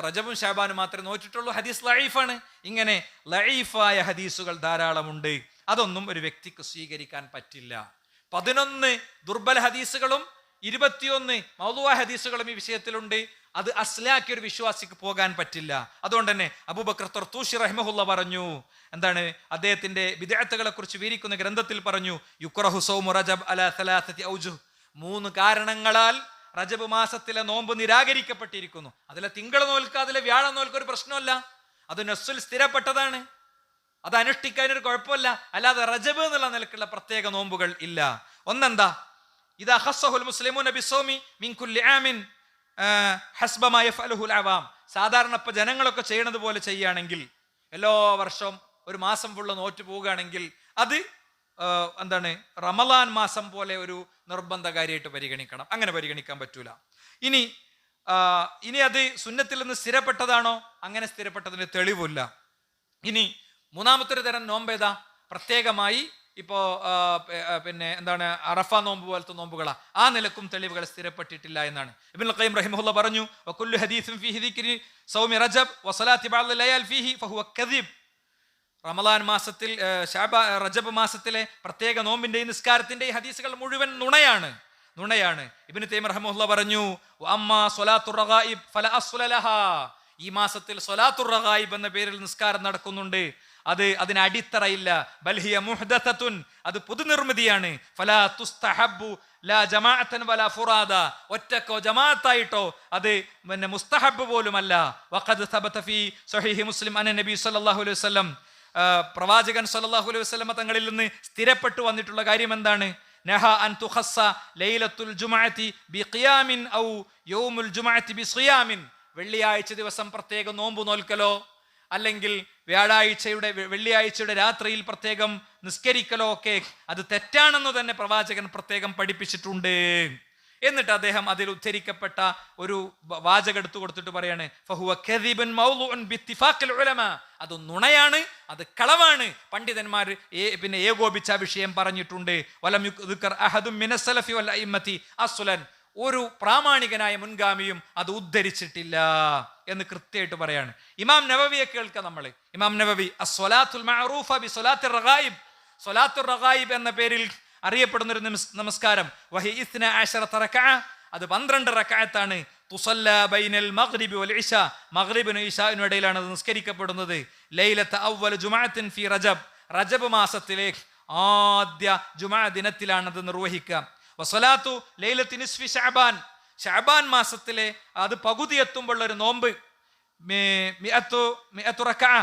റജബും ഷഅബാനും മാത്രമേ നോറ്റിട്ടുള്ളൂ. ഹദീസ് ലഈഫാണ്. ഇങ്ങനെ ലഈഫായ ഹദീസുകൾ ധാരാളമുണ്ട്. അതൊന്നും ഒരു വ്യക്തിക്ക് സ്വീകരിക്കാൻ പറ്റില്ല. 11 ദുർബല ഹദീസുകളും 21 മൗളൂആയ ഹദീസുകളും ഈ വിഷയത്തിലുണ്ട്. അത് അസ്ലാക്കിയ ഒരു വിശ്വാസിക്ക് പോകാൻ പറ്റില്ല. അതുകൊണ്ട് തന്നെ അബൂബക്കർ തർത്തൂശി റഹിമഹുല്ലാ പറഞ്ഞു, എന്താണ് അദ്ദേഹത്തിന്റെ ബിദ്അത്തുകളെ കുറിച്ച് വിവരിക്കുന്ന ഗ്രന്ഥത്തിൽ പറഞ്ഞു, യുക്റഹു സൗമു റജബ് അലാ സലാസതി ഔജുഹ്, 3 കാരണങ്ങളാൽ റജബ് മാസത്തിലെ നോമ്പ് നിരാകരിക്കപ്പെട്ടിരിക്കുന്നു. അതിലെ തിങ്കൾ നോൽക്കുക, അതിലെ വ്യാഴം നോൽക്കുക ഒരു പ്രശ്നമല്ല. അത് നസ്സുൽ സ്ഥിരപ്പെട്ടതാണ്, അത് അനുഷ്ഠിക്കാനൊരു കുഴപ്പമില്ല. അല്ലാതെ റജബ് എന്നുള്ള നിലക്കുള്ള പ്രത്യേക നോമ്പുകൾ ഇല്ല. ഒന്നെന്താ? ഇദാ ഖസ്സഹുൽ മുസ്ലിമൂന ബിസ്സൗമി മിൻ കുല്ലി ആമിൻ ഹസ്ബ മാ യഫഅലുഹുൽ അവാം, സാധാരണ ഇപ്പൊ ജനങ്ങളൊക്കെ ചെയ്യണത് പോലെ ചെയ്യുകയാണെങ്കിൽ, എല്ലാ വർഷവും ഒരു മാസം ഫുള്ള് നോറ്റ് പോവുകയാണെങ്കിൽ അത് എന്താണ്, റമളാൻ മാസം പോലെ ഒരു നിർബന്ധകാരിയായിട്ട് പരിഗണിക്കണം. അങ്ങനെ പരിഗണിക്കാൻ പറ്റൂല. ഇനി അത് സുന്നത്തിൽ നിന്ന് സ്ഥിരപ്പെട്ടതാണോ? അങ്ങനെ സ്ഥിരപ്പെട്ടതിന് തെളിവില്ല. ഇനി മൂന്നാമത്തെ ഒരു തരം നോമ്പേതാ? പ്രത്യേകമായി ഇപ്പോൾ പിന്നെ എന്താണ് അറഫ നോമ്പ് പോലത്തെ നോമ്പുകളാ, ആ നിലക്കും തെളിവുകൾ സ്ഥിരപ്പെട്ടിട്ടില്ല എന്നാണ്. ഇബ്നുൽ ഖയ്യിം റഹിമഹുല്ലാഹ് പറഞ്ഞു, വകുല്ലു ഹദീസുൻ ഫീഹി ദിക്രി സൗമി റജബ് വസലാത്തി ബഅദ് ലയാൽ ഫീഹി ഫഹുവ കദിബ്. റമളാൻ മാസത്തിൽ റജബ് മാസത്തിലെ പ്രത്യേക നോമ്പിന്റെയും നിസ്കാരത്തിന്റെയും ഹദീസുകൾ മുഴുവൻ നുണയാണ്. ഇബ്നു തൈമിയ്യ റഹിമഹുല്ലാഹ് പറഞ്ഞു, അമ്മാ സ്വലാത്തുർ റഗായിബ് ഫല അസ്ല ലഹാ. ഈ മാസത്തിൽ സ്വലാത്തുർ റഗായിബ് എന്ന പേരിൽ നിസ്കാരം നടക്കുന്നുണ്ട്, അതിന് അടിത്തറയില്ല. ബൽഹിയ മുഹ്ദസത്തുൻ, അത് പുതുനിർമ്മിതിയാണ്. ഫലാ തുസ്തഹബ്ബു ലാ ജമാഅത്തൻ വലാ ഫുറാദ, ഒറ്റക്കോ ജമാഅത്തായിട്ടോ അത് പിന്നെ മുസ്തഹബ് പോലുമല്ല. വഖദ് സബത ഫീ സ്വഹീഹി മുസ്ലിം അന്ന നബി സല്ലല്ലാഹു അലൈഹി വസല്ലം, പ്രവാചകൻ സല്ലല്ലാഹു അലൈഹി വസല്ലം തങ്ങളിൽ നിന്ന് സ്ഥിരപ്പെട്ടു വന്നിട്ടുള്ള കാര്യം എന്താണ്? നഹ അൻ തുഖസ്സ ലൈലത്തുൽ ജുമുഅത്തി ബിഖിയാമിൻ ഔ യൗമുൽ ജുമുഅത്തി ബിസിയാമിൻ. വെള്ളിയാഴ്ച ദിവസം പ്രത്യേക നോമ്പ് നോൽക്കലോ അല്ലെങ്കിൽ വെള്ളിയാഴ്ചയുടെ രാത്രിയിൽ പ്രത്യേകം നിസ്കരിക്കലോ ഒക്കെ അത് തെറ്റാണെന്ന് തന്നെ പ്രവാചകൻ പ്രത്യേകം പഠിപ്പിച്ചിട്ടുണ്ട്. എന്നിട്ട് അദ്ദേഹം അതിൽ ഉദ്ധരിക്കപ്പെട്ട ഒരു വാചകം എടുത്തു കൊടുത്തിട്ട് പറയാണ്, ഫഹുവ കദിബുൻ മൗളൂഉൻ ബിത്തിഫാഖിൽ ഉലമാ, അത് നുണയാണ്, അത് കളവാണ്. പണ്ഡിതന്മാർ പിന്നെ ഏകോപിച്ച വിഷയം പറഞ്ഞിട്ടുണ്ട്. വലം യുദ്കർ അഹദും മിനസ് സലഫി വൽ അഇമ്മത്തി അസ്ലൻ, ഒരു പ്രാമാണികനായ മുൻഗാമിയും അത് ഉദ്ധരിച്ചിട്ടില്ല എന്ന് കൃത്യമായിട്ട് പറയാണ്. ഇമാം നവവിയെ കേൾക്കാം നമ്മൾ. ഇമാം നവവി അസ്വലാത്തുൽ മഅറൂഫ ബി സ്വലാത്തുർ റഗായിബ്, സ്വലാത്തുർ റഗായിബ് എന്ന പേരിൽ അറിയപ്പെടുന്ന ഒരു നമസ്കാരം, വഹി 12 റക്അ, അത് 12 റക്അത്താണ്. തുസല്ല ബൈനൽ മഗ്രിബി വൽ ഇശാ, മഗ്രിബിനും ഇശാഇനും ഇടയിലാണ് അത് നിസ്കരിക്കപ്പെടുന്നത്. ലൈലത അവ്വൽ ജുമുഅത്തിൻ ഫി റജബ്, റജബ് മാസത്തിലെ ആദ്യ ജുമുഅ ദിനത്തിലാണ് അത് നിർവഹിക്കുക. വസലാത്തു ലൈലത്തി നിസ്ഫി ശഅബാൻ, ശഅബാൻ മാസത്തിലെ അത് പകുതി എത്തുമ്പോൾ ഒരു നോമ്പ്, മിഅത്തു റക്അ,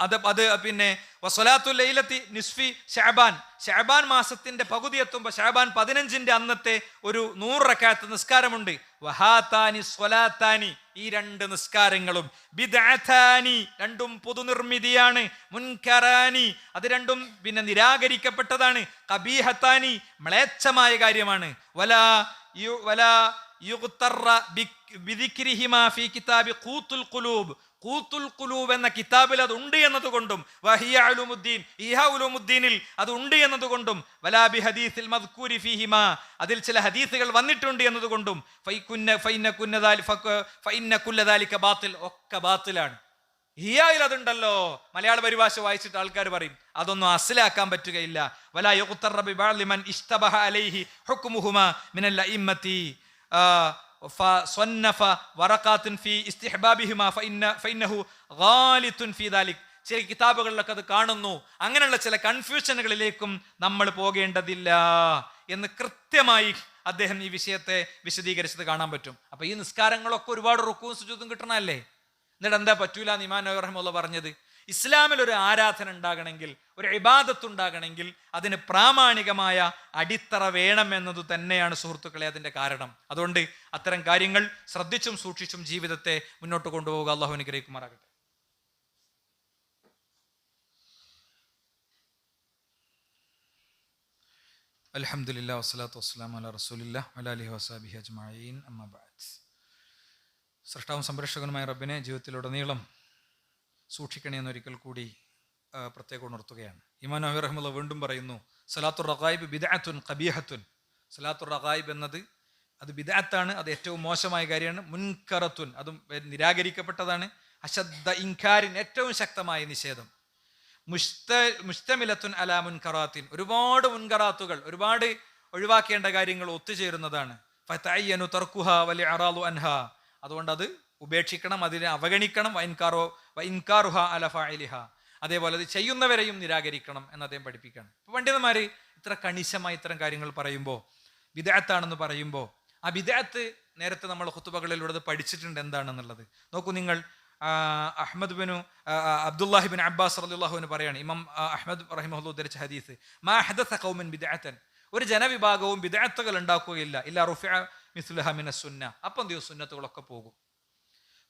അത് പിന്നെ വസലാത്തു ലൈലത്തി നിസ്ഫി ശഅബാൻ, ശഅബാൻ മാസത്തിന്റെ പകുതി എത്തുമ്പോൾ ശഅബാൻ 15ന്റെ അന്നത്തെ ഒരു 100 റക്അത്ത് നിസ്കാരമുണ്ട്. വഹാതാനി സ്വലാത്താനി, ഈ 2 നിസ്കാരങ്ങളും ബിദ്അതാനി, രണ്ടും പുതുനിർമ്മിതിയാണ്. മുൻകറാനി, അത് രണ്ടും പിന്നെ നിരാകരിക്കപ്പെട്ടതാണ്. ഖബീഹത്താനി, മ്ലേച്ഛമായ കാര്യമാണ്. വലാ യുഗ്തറ ബിദിക്രിഹിമാ ഫീ കിതാബി ഖൂത്തുൽ ഖുലൂബ്, ഖൂത്തുൽ ഖുലൂബ് എന്ന കിതാബിൽ അത് ഉണ്ട് എന്നതുകൊണ്ടും, വഹിയ ഉലൂമുദ്ദീൻ, ഇഹാ ഉലൂമുദ്ദീനിൽ അത് ഉണ്ട് എന്നതുകൊണ്ടും, വലാ ബി ഹദീസിൽ മദ്കൂരി ഫീഹിമാ, അതിൽ ചില ഹദീസുകൾ വന്നിട്ടുണ്ട് എന്നതുകൊണ്ടും, ഫഇന്ന കുല്ല ദാലിക ബാത്തിൽ, ഒക്കെ ബാത്തിലാണ്. ഹിയായിൽ അതുണ്ടല്ലോ, മലയാള പരിഭാഷ വായിച്ചിട്ട് ആൾക്കാർ പറയും അതൊന്നും അസ്ലാക്കാൻ പറ്റുകയില്ല. വലാ യുഖ്തറ ബിബഅദി മൻ ഇസ്തബഹ അലൈഹി ഹുക്മുഹുമാ മിനൽ അഇമ്മത്തി ഫസന്നഫ വറഖാത്തുൻ ഫീ ഇസ്തിഹ്ബാബിഹിമാ ഫഇന്നഹു ഗാലിത്തുൻ ഫീ ദാലിക്. ചില കിതാബുകളിലൊക്കെ അത് കാണുന്നു. അങ്ങനെയുള്ള ചില കൺഫ്യൂഷനുകളിലേക്കും നമ്മൾ പോകേണ്ടതില്ല എന്ന് കൃത്യമായി അദ്ദേഹം ഈ വിഷയത്തെ വിശദീകരിച്ചത് കാണാൻ പറ്റും. അപ്പൊ ഈ നിസ്കാരങ്ങളൊക്കെ ഒരുപാട് റുക്കൂം സുജൂദും കിട്ടണമല്ലേ? എന്നിട്ട് എന്താ പറ്റൂല എന്ന് ഇമാം നവവി റഹിമഹുല്ലാഹ് പറഞ്ഞത്? ഇസ്ലാമിൽ ഒരു ആരാധന ഉണ്ടാകണമെങ്കിൽ, ഒരു ഇബാദത്ത് ഉണ്ടാകണമെങ്കിൽ അതിന് പ്രാമാണികമായ അടിത്തറ വേണം എന്നത് തന്നെയാണ് സുഹൃത്തുക്കളെ അതിന്റെ കാരണം. അതുകൊണ്ട് അത്തരം കാര്യങ്ങൾ ശ്രദ്ധിച്ചും സൂക്ഷിച്ചും ജീവിതത്തെ മുന്നോട്ട് കൊണ്ടുപോവുക. അല്ലാഹു അനുഗ്രഹിക്കുമാറാകട്ടെ. അൽഹംദുലില്ലാഹി വസ്സലാത്തു വസ്സലാമു അലാ റസൂലില്ലാഹി വഅലാ ആലിഹി വസഹ്ബിഹി അജ്മഈൻ, അമ്മാ ബഅദ്. സൃഷ്ടാവും സംരക്ഷകനുമായ റബ്ബിനെ ജീവിതത്തിലുടനീളം സൂക്ഷിക്കണേ എന്നൊരിക്കൽ കൂടി പ്രത്യേകം ഉണർത്തുകയാണ്. ഇമാം നവവി റഹിമഹുല്ലാഹ് വീണ്ടും പറയുന്നു, സലാത്തുർ റഗായിബ് ബിദ്അത്തുൻ ഖബീഹത്തുൻ, സലാത്തുർ റഗായിബ് എന്നത് അത് ബിദ്അത്താണ്, അത് ഏറ്റവും മോശമായ കാര്യമാണ്. മുൻകറത്തുൻ, അതും നിരാകരിക്കപ്പെട്ടതാണ്. അശദ്ദ ഇൻകാരിൻ, ഏറ്റവും ശക്തമായ നിഷേധം. മുസ്തമിലത്തുൻ അലാ മുൻകറാത്തിൻ, ഒരുപാട് മുൻകറാത്തുകൾ, ഒരുപാട് ഒഴിവാക്കേണ്ട കാര്യങ്ങൾ ഒത്തുചേരുന്നതാണ്. ഫതഅയ്യനു തർക്കുഹ വൽ ഇഅറാദു അൻഹാ, അതുകൊണ്ട് അത് ഉപേക്ഷിക്കണം, അതിനെ അവഗണിക്കണം. വഇൻകാറുഹ അലാ ഫാഇലിഹ, അതേപോലെ അത് ചെയ്യുന്നവരെയും നിരാകരിക്കണം എന്ന് അദ്ദേഹം പഠിപ്പിക്കുകയാണ്. ഇപ്പൊ പണ്ഡിതന്മാര് ഇത്ര കണിശമായി ഇത്തരം കാര്യങ്ങൾ പറയുമ്പോൾ, ബിദ്അത്താണെന്ന് പറയുമ്പോൾ, ആ ബിദ്അത്ത് നേരത്തെ നമ്മൾ ഖുതുബകളിലൂടെ പഠിച്ചിട്ടുണ്ട് എന്താണെന്നുള്ളത്. നോക്കൂ നിങ്ങൾ, അബ്ദുല്ലാഹി ബിൻ അബ്ബാസ് റളിയല്ലാഹു അൻഹു പറയാണ്, ഇമാം അഹ്മദ് റഹിമഹുല്ലാഹു ഉദ്ധരിച്ച ഹദീസ്, മാ ഹദസ ഖൗമൻ ബിദ്അത്തൻ, ഒരു ജനവിഭാഗവും ബിദ്അത്തുകൾ ഉണ്ടാക്കുകയില്ല, ഇല്ലാ റുഫിഅ മിസ്ലുഹ മിനസ് സുന്ന, അപ്പം എന്ത് ചെയ്യും, സുന്നത്തുകളൊക്കെ പോകും.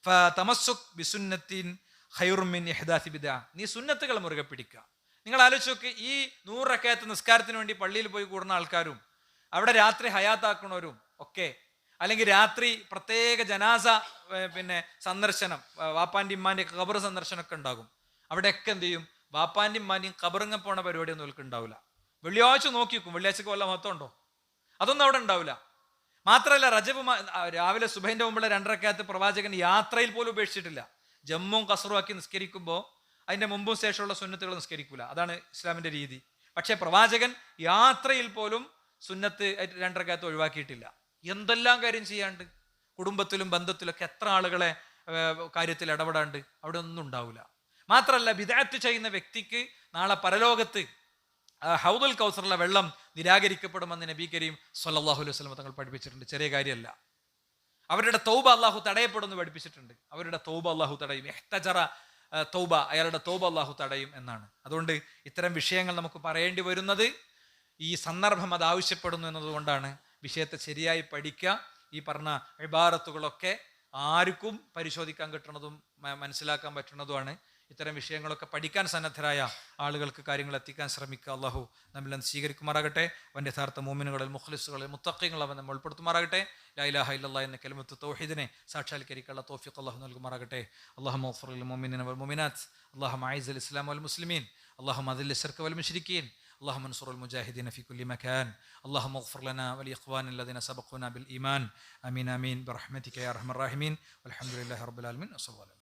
ഫതമസ്സുക് ബിസുന്നത്തിൻ ഖൈറും മിൻ ഇഹ്ദാസി ബിദ്അ, നീ സുന്നത്തുകൾ മുറുകെ പിടിക്കുക. നിങ്ങൾ ആലോചിച്ച് നോക്ക്, ഈ 100 റക്അത്ത് നിസ്കാരത്തിന് വേണ്ടി പള്ളിയിൽ പോയി കൂടുന്ന ആൾക്കാരും അവിടെ രാത്രി ഹയാത്താക്കണവരും ഒക്കെ, അല്ലെങ്കിൽ രാത്രി പ്രത്യേക ജനാസ പിന്നെ സന്ദർശനം, വാപ്പാൻ്റെ ഇമ്മാൻ്റെ ഖബർ സന്ദർശനമൊക്കെ ഉണ്ടാകും. അവിടെയൊക്കെ എന്ത് ചെയ്യും, ബാപ്പാൻ്റെയും ഉമ്മാൻ്റെയും കബറിങ്ങ പോണ പരിപാടിയൊന്നും ഓൽക്ക് ഉണ്ടാവില്ല. വെള്ളിയാഴ്ച നോക്കി വെക്കും, വെള്ളിയാഴ്ചക്ക് വല്ല മഹത്വം ഉണ്ടോ? അതൊന്നും അവിടെ ഉണ്ടാവില്ല. മാത്രമല്ല റജബ് രാവിലെ സുബഹിന്റെ മുമ്പുള്ള 2 റക്അത്ത് പ്രവാചകൻ യാത്രയിൽ പോലും ഉപേക്ഷിച്ചിട്ടില്ല. ജമ്മും കസറും ആക്കി നിസ്കരിക്കുമ്പോൾ അതിന്റെ മുമ്പും ശേഷമുള്ള സുന്നത്തുകൾ നിസ്കരിക്കൂല. അതാണ് ഇസ്ലാമിന്റെ രീതി. പക്ഷേ പ്രവാചകൻ യാത്രയിൽ പോലും സുന്നത്ത് 2 റക്അത്ത് ഒഴിവാക്കിയിട്ടില്ല. എന്തെല്ലാം കാര്യം ചെയ്യാണ്ട്, കുടുംബത്തിലും ബന്ധത്തിലൊക്കെ എത്ര ആളുകളെ കാര്യത്തിൽ ഇടപെടാണ്ട്, അവിടെ ഒന്നും ഉണ്ടാവില്ല. മാത്രമല്ല ബിദ്അത്ത് ചെയ്യുന്ന വ്യക്തിക്ക് നാളെ പരലോകത്ത് ഹൗദുൽ കൗസറിലെ വെള്ളം നിരാകരിക്കപ്പെടുമെന്ന് നബി കരീം സ്വല്ലല്ലാഹു അലൈഹി വസല്ലം തങ്ങൾ പഠിപ്പിച്ചിട്ടുണ്ട്. ചെറിയ കാര്യമല്ല. അവരുടെ തൗബ അള്ളാഹു തടയപ്പെടുമെന്ന് പഠിപ്പിച്ചിട്ടുണ്ട്. അവരുടെ തൗബ അള്ളാഹു തടയും. ഇഹ്തജറ തൗബ, അയാളുടെ തൗബ അള്ളാഹു തടയും എന്നാണ്. അതുകൊണ്ട് ഇത്തരം വിഷയങ്ങൾ നമുക്ക് പറയേണ്ടി വരുന്നത് ഈ സന്ദർഭം അത് ആവശ്യപ്പെടുന്നു എന്നതുകൊണ്ടാണ്. വിഷയത്തെ ശരിയായി പഠിക്കുക. ഈ പറഞ്ഞ ഇബാറത്തുകളൊക്കെ ആർക്കും പരിശോധിക്കാൻ കിട്ടുന്നതും മനസ്സിലാക്കാൻ പറ്റുന്നതുമാണ്. ഇത്തരം വിഷയങ്ങളൊക്കെ പഠിക്കാൻ സന്നദ്ധരായ ആളുകൾക്ക് കാര്യങ്ങൾ എത്തിക്കാൻ ശ്രമിക്കുക. അള്ളാഹു നമ്മളെ സ്വീകരിക്കുമാറാകട്ടെ. അവൻ്റെ യഥാർത്ഥ മോമിനുകളിൽ, മുഖ്ലിസുകളിൽ, മുത്തഖീങ്ങളിൽ അവൻ നമ്മൾ ഉൾപ്പെടുത്തുമാറാകട്ടെ. ലാ ഇലാഹ ഇല്ലല്ലാഹ് എന്ന കലിമത്ത് തൗഹീദിനെ സാക്ഷാത്കരിക്കാനുള്ള തൗഫീഖ് അള്ളാഹു നൽകുമാറാകട്ടെ. അല്ലാഹുമ്മ ഗ്ഫിർ ലിൽ മുഅ്മിനീന വൽ മുഅ്മിനാത്ത്, അല്ലാഹുമ്മ അഇസ്സൽ ഇസ്ലാം വൽ മുസ്ലിമീൻ, അല്ലാഹുമ്മ അദിൽ الشرك والمشركين, اللهم انصر المجاهدين في كل مكان. اللهم اغفر لنا ولإخوان الذين سبقونا بالإيمان. آمين آمين برحمتك يا أرحم الراحمين. والحمد لله رب العالمين.